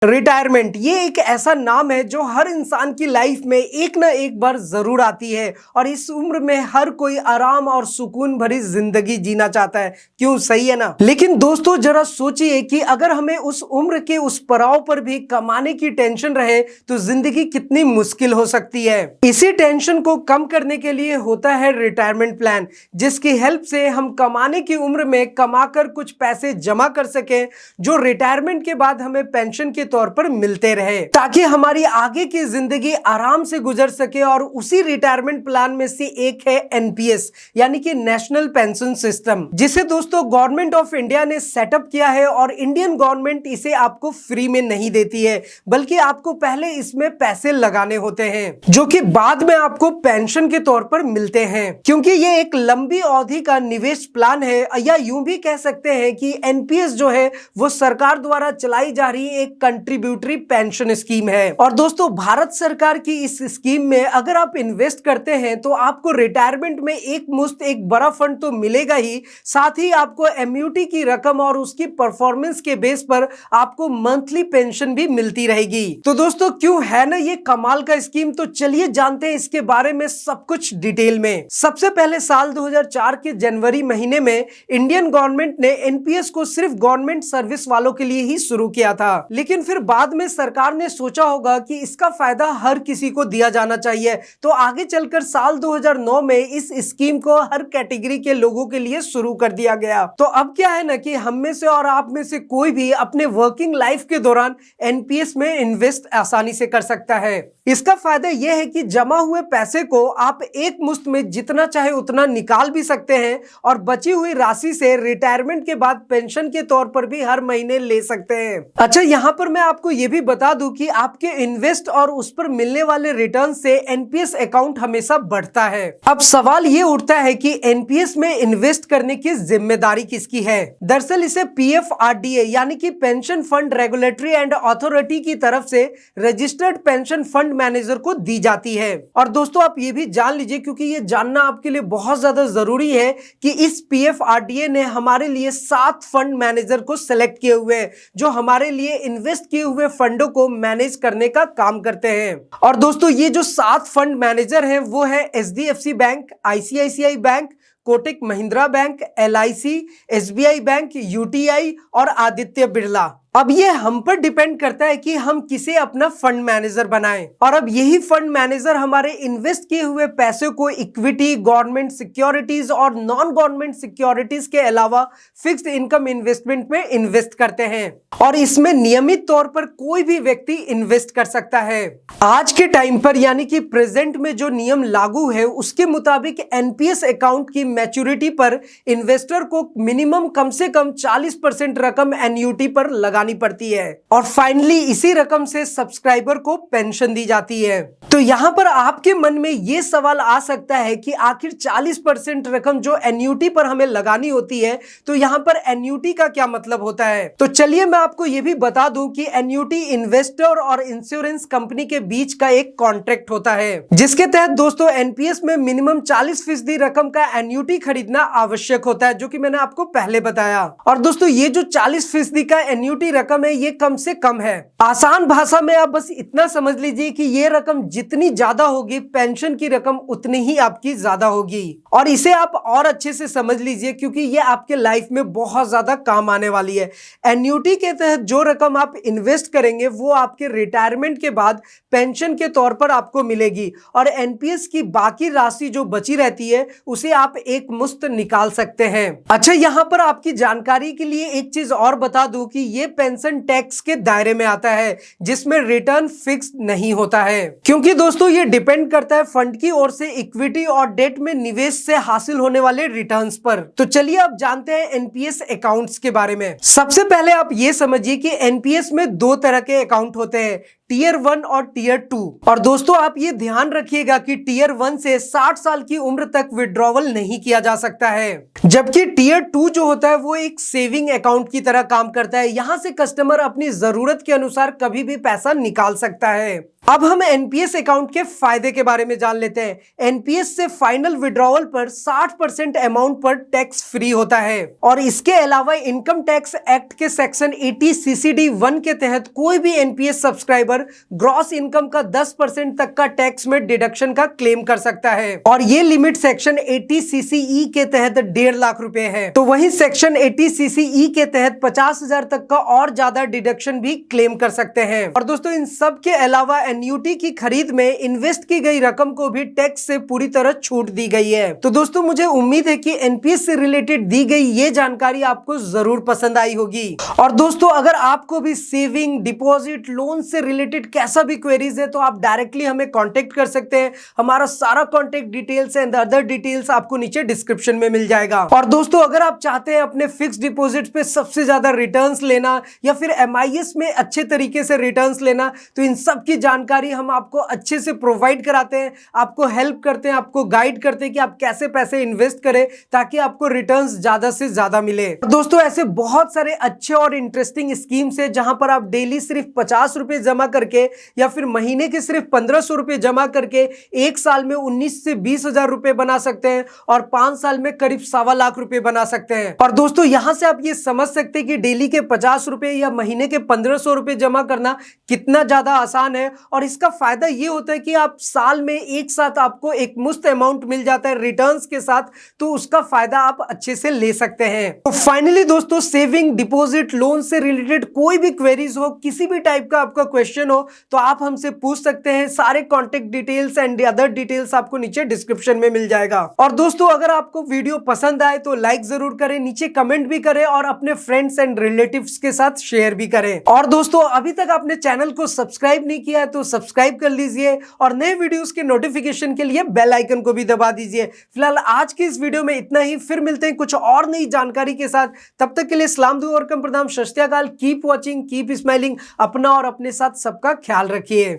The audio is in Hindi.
रिटायरमेंट ये एक ऐसा नाम है जो हर इंसान की लाइफ में एक ना एक बार जरूर आती है और इस उम्र में हर कोई आराम और सुकून भरी जिंदगी जीना चाहता है। क्यों, सही है ना। लेकिन दोस्तों जरा सोचिए कि अगर हमें उस उम्र के उस पड़ाव पर भी कमाने की टेंशन रहे तो जिंदगी कितनी मुश्किल हो सकती है। इसी टेंशन को कम करने के लिए होता है रिटायरमेंट प्लान, जिसकी हेल्प से हम कमाने की उम्र में कमाकर कुछ पैसे जमा कर सकें जो रिटायरमेंट के बाद हमें पेंशन के तौर पर मिलते रहे, ताकि हमारी आगे की जिंदगी आराम से गुजर सके। और उसी रिटायरमेंट प्लान में से एक है एनपीएस यानी कि नेशनल पेंशन सिस्टम, जिसे दोस्तों गवर्नमेंट ऑफ इंडिया ने सेटअप किया है। और इंडियन गवर्नमेंट इसे आपको फ्री में नहीं देती है, बल्कि आपको पहले इसमें पैसे लगाने होते हैं जो कि बाद में आपको पेंशन के तौर पर मिलते हैं। क्योंकि ये एक लंबी अवधि का निवेश प्लान है, या यूं भी कह सकते हैं कि एनपीएस जो है वो सरकार द्वारा चलाई जा रही एक कंट्रीब्यूटरी पेंशन स्कीम है। और दोस्तों भारत सरकार की इस स्कीम में अगर आप इन्वेस्ट करते हैं तो आपको रिटायरमेंट में एक मुश्त एक बड़ा फंड तो मिलेगा ही, साथ ही आपको एन्युटी की रकम और उसकी परफॉर्मेंस के बेस पर आपको मंथली पेंशन भी मिलती रहेगी। तो दोस्तों क्यों है ना ये कमाल का स्कीम। तो चलिए जानते हैं इसके बारे में सब कुछ डिटेल में। सबसे पहले साल 2004 के जनवरी महीने में इंडियन गवर्नमेंट ने एनपीएस को सिर्फ गवर्नमेंट सर्विस वालों के लिए ही शुरू किया था, लेकिन फिर बाद में सरकार ने सोचा होगा कि इसका फायदा हर किसी को दिया जाना चाहिए, तो आगे चलकर साल 2009 में इस स्कीम को हर कैटेगरी के लोगों के लिए शुरू कर दिया गया। तो अब क्या है ना कि हम में से और आप में से कोई भी अपने वर्किंग लाइफ के दौरान एनपीएस में इन्वेस्ट आसानी से कर सकता है। इसका फायदा यह है कि जमा हुए पैसे को आप एक मुश्त में जितना चाहे उतना निकाल भी सकते हैं और बची हुई राशि से रिटायरमेंट के बाद पेंशन के तौर पर भी हर महीने ले सकते हैं। अच्छा, यहाँ पर मैं आपको यह भी बता दूं कि आपके इन्वेस्ट और उस पर मिलने वाले रिटर्न से एनपीएस अकाउंट हमेशा बढ़ता है। अब सवाल ये उठता है कि एनपीएस में इन्वेस्ट करने की जिम्मेदारी किसकी है। दरअसल इसे पीएफआरडीए यानी कि pension fund regulatory and authority की तरफ से रजिस्टर्ड पेंशन फंड मैनेजर को दी जाती है। और दोस्तों आप ये भी जान लीजिए, क्योंकि ये जानना आपके लिए बहुत ज्यादा जरूरी है कि इस पीएफआरडीए ने हमारे लिए 7 फंड मैनेजर को सिलेक्ट किए हुए हैं जो हमारे लिए इन्वेस्ट किए हुए फंडों को मैनेज करने का काम करते हैं। और दोस्तों ये जो 7 फंड मैनेजर हैं वो है HDFC bank, ICICI bank, Kotak Mahindra bank, LIC, SBI bank, UTI और आदित्य बिरला। अब ये हम पर डिपेंड करता है कि हम किसे अपना फंड मैनेजर बनाएं। और अब यही फंड मैनेजर हमारे इन्वेस्ट किए हुए पैसे को इक्विटी, गवर्नमेंट सिक्योरिटीज और नॉन गवर्नमेंट सिक्योरिटीज के अलावा फिक्स्ड इनकम इन्वेस्टमेंट में इन्वेस्ट करते हैं। और इसमें नियमित तौर पर कोई भी व्यक्ति इन्वेस्ट कर सकता है। आज के टाइम पर यानी कि प्रेजेंट में जो नियम लागू है उसके मुताबिक एनपीएस अकाउंट की मैच्योरिटी पर इन्वेस्टर को मिनिमम कम से कम 40% रकम एन्युटी पर लगानी पड़ती है। और फाइनली इसी रकम से सब्सक्राइबर को पेंशन दी जाती है। तो यहाँ पर आपके मन में ये सवाल आ सकता है कि आखिर 40% रकम जो एन्युटी पर हमें लगानी होती है, तो यहाँ पर एन्युटी का क्या मतलब होता है। तो चलिए मैं आपको ये भी बता दूं कि एन्युटी इन्वेस्टर और इंश्योरेंस कंपनी के बीच का एक कॉन्ट्रैक्ट होता है, जिसके तहत दोस्तों एनपीएस में मिनिमम 40% रकम का एन्युटी खरीदना आवश्यक होता है, जो कि मैंने आपको पहले बताया। और दोस्तों ये जो 40% का एन्युटी रकम है ये कम से कम है। आसान भाषा में आप बस इतना समझ लीजिए कि ये रकम जितनी ज्यादा होगी पेंशन की रकम उतनी ही आपकी ज्यादा होगी। और इसे आप और अच्छे से समझ लीजिए क्योंकि ये आपके लाइफ में बहुत ज्यादा काम आने वाली है। एन्युटी के तहत जो रकम आप इन्वेस्ट करेंगे वो आपके रिटायरमेंट के बाद पेंशन के तौर पर आपको मिलेगी, और एनपीएस की बाकी राशि जो बची रहती है उसे आप एक मुश्त निकाल सकते हैं। अच्छा, यहाँ पर आपकी जानकारी के लिए एक चीज और बता दूं कि ये पेंशन टैक्स के दायरे में आता है, जिसमें रिटर्न फिक्स नहीं होता है, क्योंकि दोस्तों ये डिपेंड करता है फंड की ओर से इक्विटी और डेट में निवेश से हासिल होने वाले रिटर्न्स पर। तो चलिए अब जानते हैं एनपीएस अकाउंट्स के बारे में। सबसे पहले आप ये समझिए कि एनपीएस में 2 तरह के अकाउंट होते हैं, टीयर 1 और टीयर 2। और दोस्तों आप ये ध्यान रखिएगा कि टीयर 1 से 60 साल की उम्र तक विड्रॉवल नहीं किया जा सकता है, जबकि टीयर 2 जो होता है वो एक सेविंग अकाउंट की तरह काम करता है। यहां से कस्टमर अपनी जरूरत के अनुसार कभी भी पैसा निकाल सकता है। अब हम एनपीएस अकाउंट के फायदे के बारे में जान लेते हैं। एनपीएस से फाइनल विड्रॉवल पर 60% अमाउंट पर टैक्स फ्री होता है और इसके अलावा इनकम टैक्स एक्ट के सेक्शन 80 सीसीडी 1 के तहत कोई भी एनपीएस सब्सक्राइबर ग्रॉस इनकम का 10% तक का टैक्स में डिडक्शन का क्लेम कर सकता है और ये लिमिट सेक्शन 80 सीसीई के तहत 1.5 लाख रुपए है। तो वहीं सेक्शन 80 सीसीई के तहत 50,000 तक का और ज्यादा डिडक्शन भी क्लेम कर सकते हैं। और दोस्तों इन सब के अलावा एन्युटी की खरीद में इन्वेस्ट की गई रकम को भी टैक्स से पूरी तरह छूट दी गई है। तो दोस्तों मुझे उम्मीद है कि एनपीएस से रिलेटेड दी गई ये जानकारी आपको जरूर पसंद आई होगी। और दोस्तों अगर आपको भी सेविंग, डिपॉजिट, लोन से रिलेटेड कैसा भी क्वेरीज है तो आप डायरेक्टली हमें कांटेक्ट कर सकते हैं। हमारा सारा contact details and other details आपको नीचे डिस्क्रिप्शन में मिल जाएगा। और दोस्तों अगर आप चाहते हैं अपने फिक्स डिपॉजिट पे सबसे ज्यादा रिटर्न्स लेना या फिर एमआईएस में अच्छे तरीके से रिटर्न्स लेना, तो इन सब की जानकारी हम आपको अच्छे से प्रोवाइड कराते हैं, आपको हेल्प करते हैं, आपको गाइड करते हैं कि आप कैसे पैसे इन्वेस्ट करें ताकि आपको रिटर्न्स ज्यादा से ज्यादा मिले। दोस्तों ऐसे बहुत सारे अच्छे और इंटरेस्टिंग स्कीम्स है जहां पर आप डेली सिर्फ 50 रुपए जमा करके या फिर महीने के सिर्फ 1500 रुपए जमा करके एक साल में 19 से 20,000 रुपए बना सकते हैं और 5 साल में करीब 1.25 लाख रुपए बना सकते हैं। और दोस्तों यहां से आप ये समझ सकते हैं कि डेली के 50 रुपए या महीने के 1500 रुपए जमा करना कितना ज्यादा आसान है। और इसका फायदा ये होता है कि आप साल में एक साथ आपको एक मुश्त अमाउंट मिल जाता है रिटर्न्स के साथ, तो उसका फायदा आप अच्छे से ले सकते हैं। तो फाइनली दोस्तों सेविंग, डिपॉजिट, लोन से रिलेटेड कोई भी क्वेरीज हो, किसी भी टाइप का आपका क्वेश्चन हो तो आप हमसे पूछ सकते हैं। सारे contact details and other details आपको नीचे डिस्क्रिप्शन में मिल जाएगा। और दोस्तों अगर आपको वीडियो पसंद आए तो लाइक जरूर करें, नीचे कमेंट भी करें और अपने फ्रेंड्स एंड रिलेटिव्स के साथ शेयर भी करें। और दोस्तों अभी तक आपने चैनल को सब्सक्राइब नहीं किया है तो सब्सक्राइब कर लीजिए और नए वीडियोस के नोटिफिकेशन के लिए बेल आइकन को भी दबा दीजिए। फिलहाल आज की इस वीडियो में इतना ही, फिर मिलते हैं कुछ और नई जानकारी के साथ। तब तक के लिए सलाम दुआ और कम प्रणाम, सत श्री अकाल। Keep watching, keep smiling. अपना और अपने साथ सबका ख्याल रखिए।